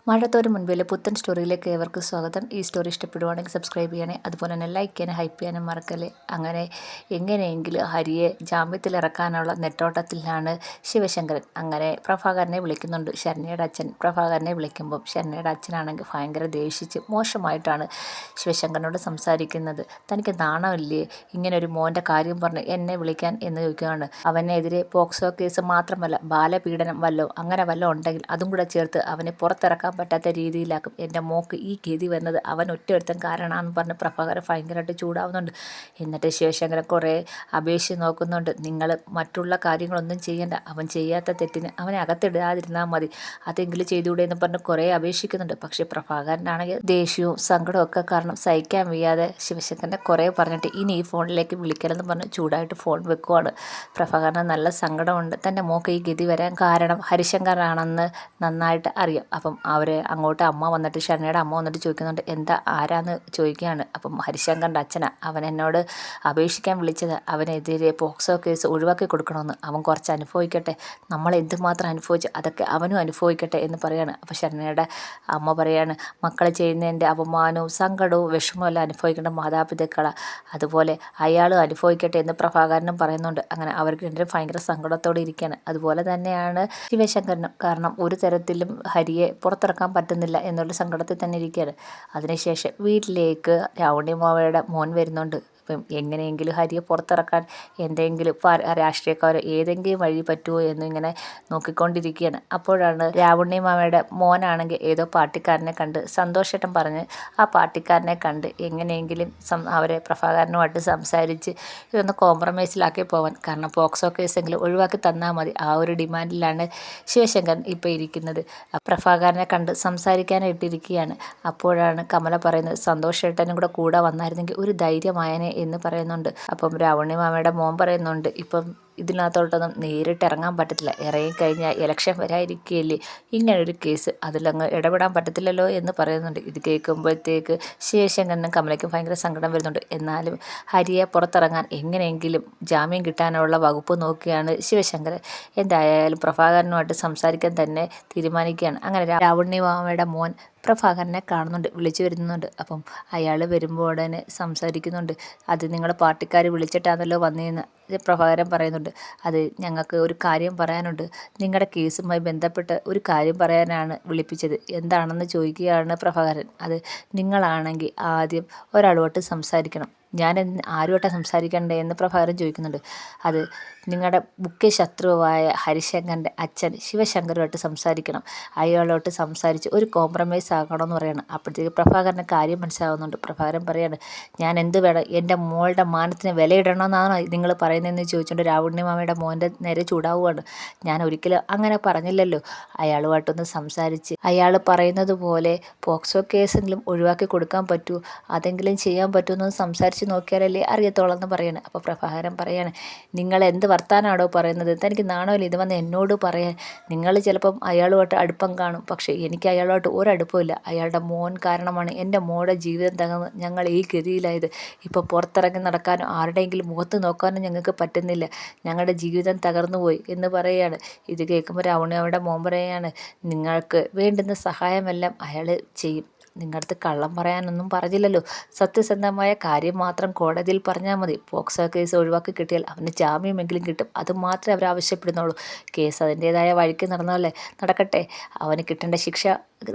മഴത്തോരു മുൻപിലെ പുത്തൻ സ്റ്റോറിയിലേക്ക് ഏവർക്കും സ്വാഗതം. ഈ സ്റ്റോറി ഇഷ്ടപ്പെടുവാണെങ്കിൽ സബ്സ്ക്രൈബ് ചെയ്യണേ. അതുപോലെ തന്നെ ലൈക്ക് ചെയ്യാനും ഹൈപ്പ് ചെയ്യാനും മറക്കല്ലേ. അങ്ങനെ എങ്ങനെയെങ്കിലും ഹരിയെ ജാമ്യത്തിലിറക്കാനുള്ള നെട്ടോട്ടത്തിലാണ് ശിവശങ്കരൻ. അങ്ങനെ പ്രഭാകരനെ വിളിക്കുന്നുണ്ട്. ശരണ്യയുടെ അച്ഛൻ പ്രഭാകരനെ വിളിക്കുമ്പം ശരണ്യയുടെ അച്ഛനാണെങ്കിൽ ഭയങ്കര ദേഷിച്ച് മോശമായിട്ടാണ് ശിവശങ്കരനോട് സംസാരിക്കുന്നത്. തനിക്ക് നാണമില്ലേ ഇങ്ങനെ ഒരു മോൻ്റെ കാര്യം പറഞ്ഞ് എന്നെ വിളിക്കാൻ എന്ന് ചോദിക്കുകയാണ്. അവനെതിരെ പോക്സോ കേസ് മാത്രമല്ല ബാലപീഡനം വല്ലോ അങ്ങനെ വല്ലോ ഉണ്ടെങ്കിൽ അതും കൂടെ ചേർത്ത് അവനെ പുറത്തിറക്കാൻ പറ്റാത്ത രീതിയിലാക്കും. എൻ്റെ മോക്ക് ഈ ഗതി വന്നത് അവൻ ഒറ്റയൊരുത്തൻ കാരണമാണെന്ന് പറഞ്ഞ് പ്രഭാകരൻ ഭയങ്കരമായിട്ട് ചൂടാവുന്നുണ്ട്. എന്നിട്ട് ശിവശങ്കരൻ കുറേ അപേക്ഷിച്ച് നോക്കുന്നുണ്ട്. നിങ്ങൾ മറ്റുള്ള കാര്യങ്ങളൊന്നും ചെയ്യേണ്ട, അവൻ ചെയ്യാത്ത തെറ്റിന് അവനെ അകത്തിടാതിരുന്നാൽ മതി, അതെങ്കിലും ചെയ്തുകൂടെ എന്ന് പറഞ്ഞ് കുറേ അപേക്ഷിക്കുന്നുണ്ട്. പക്ഷേ പ്രഭാകരനാണെങ്കിൽ ദേഷ്യവും സങ്കടവും ഒക്കെ കാരണം സഹിക്കാൻ വയ്യാതെ ശിവശങ്കരനെ കുറേ പറഞ്ഞിട്ട് ഇനി ഈ ഫോണിലേക്ക് വിളിക്കലെന്ന് പറഞ്ഞ് ചൂടായിട്ട് ഫോൺ വെക്കുവാണ്. പ്രഭാകരന് നല്ല സങ്കടമുണ്ട്. തൻ്റെ മോക്ക് ഈ ഗതി വരാൻ കാരണം ഹരിശങ്കറാണെന്ന് നന്നായിട്ട് അറിയാം. അപ്പം അങ്ങോട്ട് അമ്മ വന്നിട്ട് ശരണ്യയുടെ അമ്മ വന്നിട്ട് ചോദിക്കുന്നുണ്ട്, എന്താ ആരാന്ന് ചോദിക്കുകയാണ്. അപ്പം ഹരിശങ്കറിൻ്റെ അച്ഛനാ. അവൻ എന്നോട് അപേക്ഷിക്കാൻ വിളിച്ചത് അവനെതിരെ പോക്സോ കേസ് ഒഴിവാക്കി കൊടുക്കണമെന്ന്. അവൻ കുറച്ച് അനുഭവിക്കട്ടെ, നമ്മൾ എന്തുമാത്രം അനുഭവിച്ചു അതൊക്കെ അവനും അനുഭവിക്കട്ടെ എന്ന് പറയാണ്. അപ്പോൾ ശരണ്യയുടെ അമ്മ പറയാണ്, മക്കൾ ചെയ്യുന്നതിൻ്റെ അപമാനവും സങ്കടവും വിഷമവും എല്ലാം അനുഭവിക്കേണ്ട മാതാപിതാക്കളാണ്, അതുപോലെ അയാളും അനുഭവിക്കട്ടെ എന്ന് പ്രഭാകരനും പറയുന്നുണ്ട്. അങ്ങനെ അവർക്ക് രണ്ടും ഭയങ്കര സങ്കടത്തോടെ ഇരിക്കുകയാണ്. അതുപോലെ തന്നെയാണ് ശിവശങ്കരനും. കാരണം ഒരു തരത്തിലും ഹരിയെ പുറത്തിറക്കാൻ പറ്റുന്നില്ല എന്നുള്ള സങ്കടത്തിൽ തന്നെ ഇരിക്കുകയാണ്. അതിനുശേഷം വീട്ടിലേക്ക് രാവണിമാവയുടെ മോൻ വരുന്നുണ്ട്. അപ്പം എങ്ങനെയെങ്കിലും ഹരിയെ പുറത്തിറക്കാൻ എന്തെങ്കിലും രാഷ്ട്രീയക്കാരോ ഏതെങ്കിലും വഴി പറ്റുമോ എന്നിങ്ങനെ നോക്കിക്കൊണ്ടിരിക്കുകയാണ്. അപ്പോഴാണ് രാവണിമാവയുടെ മോനാണെങ്കിൽ ഏതോ പാർട്ടിക്കാരനെ കണ്ട് സന്തോഷേട്ടൻ പറഞ്ഞ് ആ പാർട്ടിക്കാരനെ കണ്ട് എങ്ങനെയെങ്കിലും അവരെ പ്രഭാകരനുമായിട്ട് സംസാരിച്ച് ഇതൊന്ന് കോംപ്രമൈസിലാക്കി പോവാൻ, കാരണം പോക്സോ കേസെങ്കിലും ഒഴിവാക്കി തന്നാൽ മതി, ആ ഒരു ഡിമാൻഡിലാണ് ശിവശങ്കരൻ ഇപ്പോൾ ഇരിക്കുന്നത്. പ്രഭാകരനെ കണ്ട് സംസാരിക്കാനായിട്ടിരിക്കുകയാണ്. അപ്പോഴാണ് കമല പറയുന്നത്, സന്തോഷേട്ടനും കൂടെ വന്നായിരുന്നെങ്കിൽ ഒരു ധൈര്യമായനെ എന്ന് പറയുന്നുണ്ട്. അപ്പം രാവണിമാമയുടെ മോൻ പറയുന്നുണ്ട്, ഇപ്പം ഇതിനകത്തോട്ടൊന്നും നേരിട്ട് ഇറങ്ങാൻ പറ്റത്തില്ല, ഇറങ്ങിക്കഴിഞ്ഞാൽ ഇലക്ഷൻ വരാതിരിക്കുകയല്ലേ, ഇങ്ങനൊരു കേസ് അതിലങ്ങ് ഇടപെടാൻ പറ്റത്തില്ലല്ലോ എന്ന് പറയുന്നുണ്ട്. ഇത് കേൾക്കുമ്പോഴത്തേക്ക് ശിവശങ്കരനും കമലയ്ക്കും ഭയങ്കര സങ്കടം വരുന്നുണ്ട്. എന്നാലും ഹരിയെ പുറത്തിറങ്ങാൻ എങ്ങനെയെങ്കിലും ജാമ്യം കിട്ടാനുള്ള വകുപ്പ് നോക്കിയാണ് ശിവശങ്കരൻ. എന്തായാലും പ്രഭാകരനുമായിട്ട് സംസാരിക്കാൻ തന്നെ തീരുമാനിക്കുകയാണ്. അങ്ങനെ രാവണിമാമയുടെ മോൻ പ്രഭാകരനെ കാണുന്നുണ്ട്, വിളിച്ചു വരുന്നുണ്ട്. അപ്പം അയാൾ വരുമ്പോൾ ഉടനെ സംസാരിക്കുന്നുണ്ട്. അത് നിങ്ങൾ പാർട്ടിക്കാർ വിളിച്ചിട്ടാണല്ലോ വന്നതെന്ന് പ്രഭാകരൻ പറയുന്നുണ്ട്. അത് ഞങ്ങൾക്ക് ഒരു കാര്യം പറയാനുണ്ട്, നിങ്ങളുടെ കേസുമായി ബന്ധപ്പെട്ട് ഒരു കാര്യം പറയാനാണ് വിളിപ്പിച്ചത്, എന്താണെന്ന് ചോദിക്കുകയാണ് പ്രഭാകരൻ. അത് നിങ്ങളാണെങ്കിൽ ആദ്യം ഒരാളുമായിട്ട് സംസാരിക്കണം. ഞാൻ ആരുമായിട്ടാണ് സംസാരിക്കണ്ടേ എന്ന് പ്രഭാകരൻ ചോദിക്കുന്നുണ്ട്. അത് നിങ്ങളുടെ മുഖ്യ ശത്രുവായ ഹരിശങ്കറിൻ്റെ അച്ഛൻ ശിവശങ്കറുമായിട്ട് സംസാരിക്കണം, അയാളോട്ട് സംസാരിച്ച് ഒരു കോംപ്രമൈസ് ആക്കണമെന്ന് പറയണം. അപ്പോഴത്തേക്ക് പ്രഭാകരന് കാര്യം മനസ്സിലാവുന്നുണ്ട്. പ്രഭാകരൻ പറയാണ്, ഞാൻ എന്ത് വേണം, എൻ്റെ മോളുടെ മാനത്തിന് വിലയിടണമെന്നാണ് നിങ്ങൾ പറയുന്നതെന്ന് ചോദിച്ചുകൊണ്ട് രാവണ്യമാമയുടെ മോൻ്റെ നേരെ ചൂടാവുകയാണ്. ഞാൻ ഒരിക്കലും അങ്ങനെ പറഞ്ഞില്ലല്ലോ, അയാളുമായിട്ടൊന്ന് സംസാരിച്ച് അയാൾ പറയുന്നത് പോലെ പോക്സോ കേസെങ്കിലും ഒഴിവാക്കി കൊടുക്കാൻ പറ്റൂ, അതെങ്കിലും ചെയ്യാൻ പറ്റുമെന്ന് സംസാരിച്ച് നോക്കിയാലല്ലേ അറിയത്തോളെന്ന് പറയാണ്. അപ്പോൾ പ്രഭാകരൻ പറയാണ്, നിങ്ങൾ എന്ത് വർത്താനാണോ പറയുന്നത്, തനിക്ക് നാണമില്ല ഇത് വന്ന് എന്നോട് പറയാൻ. നിങ്ങൾ ചിലപ്പം അയാളുമായിട്ട് അടുപ്പം കാണും, പക്ഷേ എനിക്ക് അയാളുമായിട്ട് ഒരടുപ്പമില്ല. അയാളുടെ മോൻ കാരണമാണ് എൻ്റെ മോളുടെ ജീവിതം തകർന്ന് ഞങ്ങൾ ഈ ഗതിയിലായത്. ഇപ്പോൾ പുറത്തിറങ്ങി നടക്കാനോ ആരുടെയെങ്കിലും മുഖത്ത് നോക്കാനോ ഞങ്ങൾക്ക് പറ്റുന്നില്ല, ഞങ്ങളുടെ ജീവിതം തകർന്നു പോയി എന്ന് പറയുകയാണ്. ഇത് കേൾക്കുമ്പോൾ രാവണിയുടെ മോൻ പറയുകയാണ്, നിങ്ങൾക്ക് വേണ്ടുന്ന സഹായമെല്ലാം അയാൾ ചെയ്യും, നിങ്ങളുടെ അടുത്ത് കള്ളം പറയാനൊന്നും പറഞ്ഞില്ലല്ലോ, സത്യസന്ധമായ കാര്യം മാത്രം കോടതിയിൽ പറഞ്ഞാൽ മതി, പോക്സോ കേസ് ഒഴിവാക്കി കിട്ടിയാൽ അവന് ജാമ്യമെങ്കിലും കിട്ടും, അത് മാത്രമേ അവർ ആവശ്യപ്പെടുന്നുള്ളൂ. കേസ് അതിൻ്റേതായ വഴിക്ക് നടന്നല്ലേ നടക്കട്ടെ, അവന് കിട്ടേണ്ട ശിക്ഷ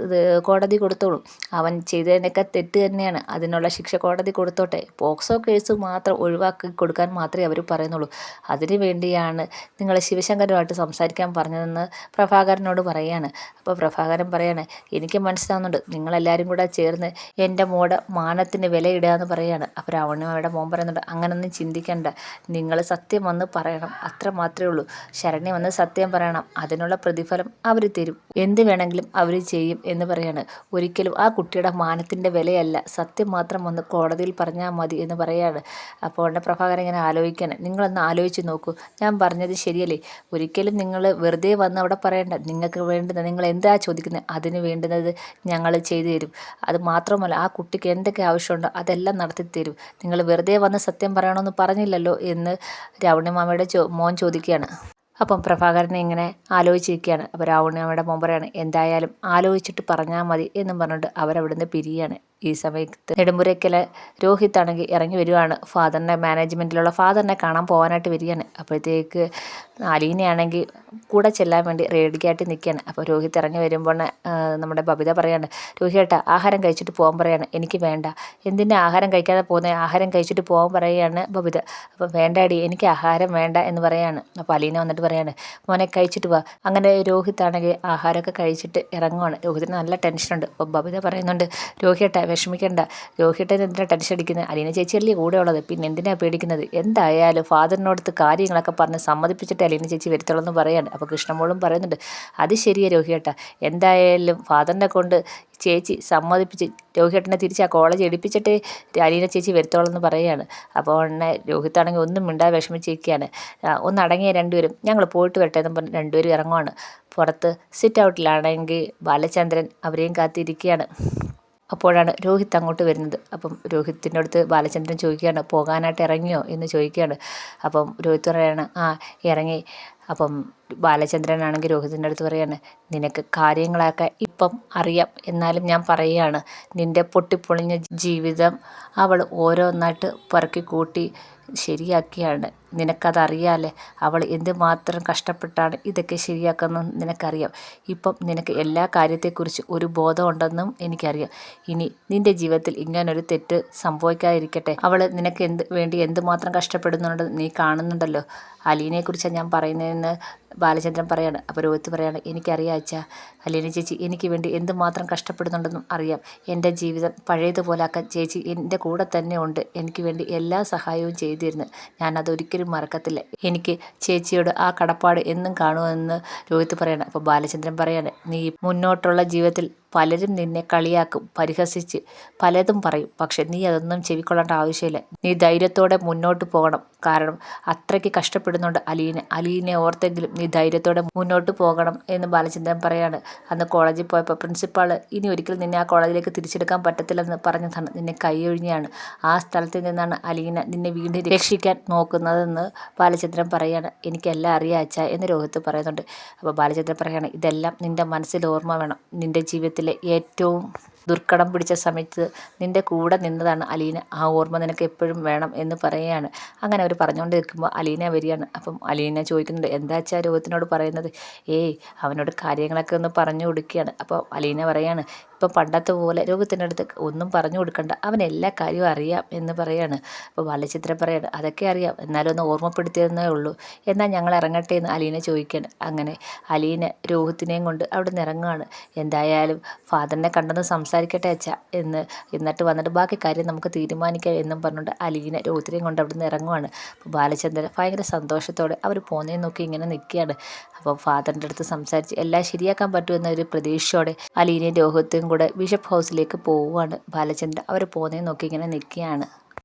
കോടതി കൊടുത്തോളും, അവൻ ചെയ്തതിനൊക്കെ തെറ്റ് തന്നെയാണ്, അതിനുള്ള ശിക്ഷ കോടതി കൊടുത്തോട്ടെ, പോക്സോ കേസ് മാത്രം ഒഴിവാക്കി കൊടുക്കാൻ മാത്രമേ അവർ പറയുന്നുള്ളൂ, അതിനു വേണ്ടിയാണ് നിങ്ങൾ ശിവശങ്കരുമായിട്ട് സംസാരിക്കാൻ പറഞ്ഞതെന്ന് പ്രഭാകരനോട് പറയുകയാണ്. അപ്പോൾ പ്രഭാകരൻ പറയാണ്, എനിക്ക് മനസ്സിലാവുന്നുണ്ട്, നിങ്ങളെല്ലാവരും കൂടെ ചേർന്ന് എൻ്റെ മോടെ മാനത്തിന് വിലയിടുക എന്ന് പറയുകയാണ്. അപ്പോൾ രാവണിമാമയുടെ മോൻ പറയുന്നുണ്ട്, അങ്ങനൊന്നും ചിന്തിക്കണ്ട, നിങ്ങൾ സത്യം വന്ന് പറയണം, അത്ര മാത്രമേ ഉള്ളൂ, ശരണ്യ വന്ന് സത്യം പറയണം, അതിനുള്ള പ്രതിഫലം അവർ തരും, എന്ത് വേണമെങ്കിലും അവർ ചെയ്യും എന്ന് പറയാണ്. ഒരിക്കലും ആ കുട്ടിയുടെ മാനത്തിൻ്റെ വിലയല്ല, സത്യം മാത്രം വന്ന് കോടതിയിൽ പറഞ്ഞാൽ മതി എന്ന് പറയാണ്. അപ്പോൾ എൻ്റെ പ്രഭാകരൻ ഇങ്ങനെ ആലോചിക്കുകയാണ്, നിങ്ങളൊന്ന് ആലോചിച്ച് നോക്കൂ, ഞാൻ പറഞ്ഞത് ശരിയല്ലേ, ഒരിക്കലും നിങ്ങൾ വെറുതെ വന്ന് അവിടെ പറയണ്ട, നിങ്ങൾക്ക് വേണ്ടുന്നത് നിങ്ങൾ എന്താ ചോദിക്കുന്നത് അതിന് വേണ്ടുന്നത് ഞങ്ങൾ ചെയ്തു തരും, അത് മാത്രമല്ല ആ കുട്ടിക്ക് എന്തൊക്കെ ആവശ്യമുണ്ടോ അതെല്ലാം നടത്തി തരും, നിങ്ങൾ വെറുതെ വന്ന് സത്യം പറയണമെന്ന് പറഞ്ഞില്ലല്ലോ എന്ന് രാവണിമാമയുടെ മോൻ ചോദിക്കുകയാണ്. അപ്പം പ്രഭാകരനെ ഇങ്ങനെ ആലോചിച്ചിരിക്കുകയാണ്. അപ്പോൾ രാവണിയമ്മയുടെ മോൻ പറയാണ്, എന്തായാലും ആലോചിച്ചിട്ട് പറഞ്ഞാൽ മതി എന്നും പറഞ്ഞിട്ട് അവരവിടുന്ന് പിരിയാണ്. ഈ സമയത്ത് നെടുമ്പുരയ്ക്കൽ രോഹിത് ആണെങ്കിൽ ഇറങ്ങി വരുവാണ്. ഫാദറിൻ്റെ മാനേജ്മെൻറ്റിലുള്ള ഫാദറിനെ കാണാൻ പോകാനായിട്ട് വരികയാണ്. അപ്പോഴത്തേക്ക് അലീനയാണെങ്കിൽ കൂടെ ചെല്ലാൻ വേണ്ടി റെഡിയായിട്ട് നിൽക്കുകയാണ്. അപ്പോൾ രോഹിത് ഇറങ്ങി വരുമ്പോൾ നമ്മുടെ ബബിത പറയാണ്, രോഹിയേട്ടാ ആഹാരം കഴിച്ചിട്ട് പോകാൻ പറയാണ്. എനിക്ക് വേണ്ട. എന്തിനാ ആഹാരം കഴിക്കാതെ പോകുന്നത്? ആഹാരം കഴിച്ചിട്ട് പോകാൻ പറയുകയാണ് ബബിത. അപ്പം വേണ്ടാടി, എനിക്ക് ആഹാരം വേണ്ട എന്ന് പറയാണ്. അപ്പോൾ അലീന വന്നിട്ട് പറയാണ്, മോനെ കഴിച്ചിട്ട് വാ. അങ്ങനെ രോഹിത് ആണെങ്കിൽ ആഹാരമൊക്കെ കഴിച്ചിട്ട് ഇറങ്ങുവാണ്. രോഹിത്തിന് നല്ല ടെൻഷനുണ്ട്. അപ്പോൾ ബബിത പറയുന്നുണ്ട്, രോഹിയേട്ടാ വിഷമിക്കണ്ട. രോഹിയേട്ടൻ എന്തിനാ ടെൻഷൻ അടിക്കുന്നത്? അലീന ചേച്ചിയല്ലേ കൂടെ ഉള്ളത്, പിന്നെ എന്തിനാണ് പേടിക്കുന്നത്? എന്തായാലും ഫാദറിനോടത്ത് കാര്യങ്ങളൊക്കെ പറഞ്ഞ് സമ്മതിപ്പിച്ചിട്ട് അലീന ചേച്ചി വരുത്തുള്ളൂ എന്ന് പറയാണ്. അപ്പോൾ കൃഷ്ണമോളും പറയുന്നുണ്ട്, അത് ശരിയാ രോഹിയേട്ടാ, എന്തായാലും ഫാദറിനെ കൊണ്ട് ചേച്ചി സമ്മതിപ്പിച്ച് രോഹിയേട്ടനെ തിരിച്ച് ആ കോളേജ് എടുപ്പിച്ചിട്ട് അലീന ചേച്ചി വരുത്തോളം എന്ന് പറയുകയാണ്. അപ്പോൾ ഉടനെ രോഹിത്താണെങ്കിൽ ഒന്നും മിണ്ടാതെ വിഷമിച്ചിരിക്കുകയാണ്. ഒന്ന് അടങ്ങിയ രണ്ടുപേരും, ഞങ്ങൾ പോയിട്ട് വരട്ടെ എന്ന് പറഞ്ഞ് രണ്ടുപേരും ഇറങ്ങുവാണ്. പുറത്ത് സിറ്റ് ഔട്ടിലാണെങ്കിൽ ബാലചന്ദ്രൻ അവരെയും കാത്തിരിക്കുകയാണ്. അപ്പോഴാണ് രോഹിത് അങ്ങോട്ട് വരുന്നത്. അപ്പം രോഹിത്തിൻ്റെ അടുത്ത് ബാലചന്ദ്രൻ ചോദിക്കുകയാണ്, പോകാനായിട്ട് ഇറങ്ങിയോ എന്ന് ചോദിക്കുകയാണ്. അപ്പം രോഹിത് പറയാണ്, ആ ഇറങ്ങി. അപ്പം ബാലചന്ദ്രനാണെങ്കിൽ രോഹിത്തിൻ്റെ അടുത്ത് പറയാണ്, നിനക്ക് കാര്യങ്ങളൊക്കെ ഇപ്പം അറിയാം, എന്നാലും ഞാൻ പറയുകയാണ്, നിൻ്റെ പൊട്ടിപ്പൊളിഞ്ഞ ജീവിതം അവൾ ഓരോന്നായിട്ട് പറക്കി കൂട്ടി ശരിയാക്കിയാണ്. നിനക്കതറിയാമല്ലേ, അവൾ എന്തുമാത്രം കഷ്ടപ്പെട്ടാണ് ഇതൊക്കെ ശരിയാക്കുന്നത് നിനക്കറിയാം. ഇപ്പം നിനക്ക് എല്ലാ കാര്യത്തെക്കുറിച്ച് ഒരു ബോധമുണ്ടെന്നും എനിക്കറിയാം. ഇനി നിൻ്റെ ജീവിതത്തിൽ ഇങ്ങനൊരു തെറ്റ് സംഭവിക്കാതിരിക്കട്ടെ. അവൾ നിനക്ക് വേണ്ടി എന്തുമാത്രം കഷ്ടപ്പെടുന്നുണ്ട് നീ കാണുന്നുണ്ടല്ലോ. അലീനയെക്കുറിച്ചാണ് ഞാൻ പറയുന്നതെന്ന് ബാലചന്ദ്രൻ പറയാണ്. അപ്പോൾ രോഹിത് പറയാണ്, എനിക്കറിയാം അച്ഛാ, അലീന ചേച്ചി എനിക്ക് വേണ്ടി എന്തുമാത്രം കഷ്ടപ്പെടുന്നുണ്ടെന്നും അറിയാം. എൻ്റെ ജീവിതം പഴയതുപോലെ ആക്കാൻ ചേച്ചി എൻ്റെ കൂടെ തന്നെ ഉണ്ട്. എനിക്ക് വേണ്ടി എല്ലാ സഹായവും ചെയ്തിരുന്നു. ഞാനതൊരിക്കലും മറക്കത്തില്ല. എനിക്ക് ചേച്ചിയോട് ആ കടപ്പാട് എന്നും കാണുമെന്ന് രോഹിത് പറയാണ്. അപ്പോൾ ബാലചന്ദ്രൻ പറയാണ്, നീ മുന്നോട്ടുള്ള ജീവിതത്തിൽ പലരും നിന്നെ കളിയാക്കും, പരിഹസിച്ച് പലതും പറയും. പക്ഷെ നീ അതൊന്നും ചെവിക്കൊള്ളേണ്ട ആവശ്യമില്ല. നീ ധൈര്യത്തോടെ മുന്നോട്ട് പോകണം. കാരണം അത്രയ്ക്ക് കഷ്ടപ്പെടുന്നുണ്ട് അലീനെ ഓർത്തെങ്കിലും നീ ധൈര്യത്തോടെ മുന്നോട്ട് പോകണം എന്ന് ബാലചന്ദ്രൻ പറയാണ്. അന്ന് കോളേജിൽ പോയപ്പോൾ പ്രിൻസിപ്പാൾ ഇനി ഒരിക്കലും നിന്നെ ആ കോളേജിലേക്ക് തിരിച്ചെടുക്കാൻ പറ്റത്തില്ലെന്ന് പറഞ്ഞതാണ്. നിന്നെ കൈയൊഴിഞ്ഞാണ്. ആ സ്ഥലത്ത് നിന്നാണ് അലീന നിന്നെ വീണ്ടും രക്ഷിക്കാൻ നോക്കുന്നതെന്ന് ബാലചന്ദ്രൻ പറയാണ്. എനിക്കെല്ലാം അറിയാം അച്ഛാ എന്ന് രോഹിത് പറയുന്നുണ്ട്. അപ്പോൾ ബാലചന്ദ്രൻ പറയാണ്, ഇതെല്ലാം നിൻ്റെ മനസ്സിൽ ഓർമ്മ വേണം. നിൻ്റെ ജീവിതത്തിലെ ഏറ്റവും ദുർഘടം പിടിച്ച സമയത്ത് നിൻ്റെ കൂടെ നിന്നതാണ് അലീന. ആ ഓർമ്മ നിനക്ക് എപ്പോഴും വേണം എന്ന് പറയുകയാണ്. അങ്ങനെ അവർ പറഞ്ഞുകൊണ്ട് നിൽക്കുമ്പോൾ അലീന വരികയാണ്. അപ്പം അലീന ചോദിക്കുന്നുണ്ട്, എന്താ വെച്ചാൽ രോഹിത്തിനോട് പറയുന്നത്? ഏയ് അവനോട് കാര്യങ്ങളൊക്കെ ഒന്ന് പറഞ്ഞു കൊടുക്കുകയാണ്. അപ്പോൾ അലീന പറയാണ്, ഇപ്പം പണ്ടത്തെ പോലെ രോഹിത്തിൻ്റെ അടുത്ത് ഒന്നും പറഞ്ഞു കൊടുക്കണ്ട, അവൻ എല്ലാ കാര്യവും അറിയാം എന്ന് പറയാണ്. അപ്പോൾ ബാലചന്ദ്രൻ പറയാണ്, അതൊക്കെ അറിയാം, എന്നാലും ഒന്ന് ഓർമ്മപ്പെടുത്തിയെന്നേ ഉള്ളൂ. എന്നാൽ ഞങ്ങൾ ഇറങ്ങട്ടെ എന്ന് അലീന ചോദിക്കുകയാണ്. അങ്ങനെ അലീന രോഹിത്തിനെയും കൊണ്ട് അവിടെ നിന്ന് ഇറങ്ങുകയാണ്. എന്തായാലും ഫാദറിനെ കണ്ടെന്ന് സംസാരിക്കട്ടെ അച്ഛാ എന്നിട്ട് വന്നിട്ട് ബാക്കി കാര്യം നമുക്ക് തീരുമാനിക്കാം എന്നും പറഞ്ഞുകൊണ്ട് അലീന രോഹിത്തിനെയും കൊണ്ട് അവിടെ നിന്ന് ഇറങ്ങുവാണ്. അപ്പോൾ ബാലചന്ദ്രൻ ഭയങ്കര സന്തോഷത്തോടെ അവർ പോകുന്നതിന് നോക്കി ഇങ്ങനെ നിൽക്കുകയാണ്. അപ്പോൾ ഫാദറിൻ്റെ അടുത്ത് സംസാരിച്ച് എല്ലാം ശരിയാക്കാൻ പറ്റുമെന്നൊരു പ്രതീക്ഷയോടെ അലീനയും രോഹിത്തും കൂടെ ബിഷപ്പ് ഹൗസിലേക്ക് പോവുകയാണ്. ബാലചന്ദ്രൻ അവർ പോകുന്നതിന് നോക്കി ഇങ്ങനെ നിൽക്കുകയാണ്.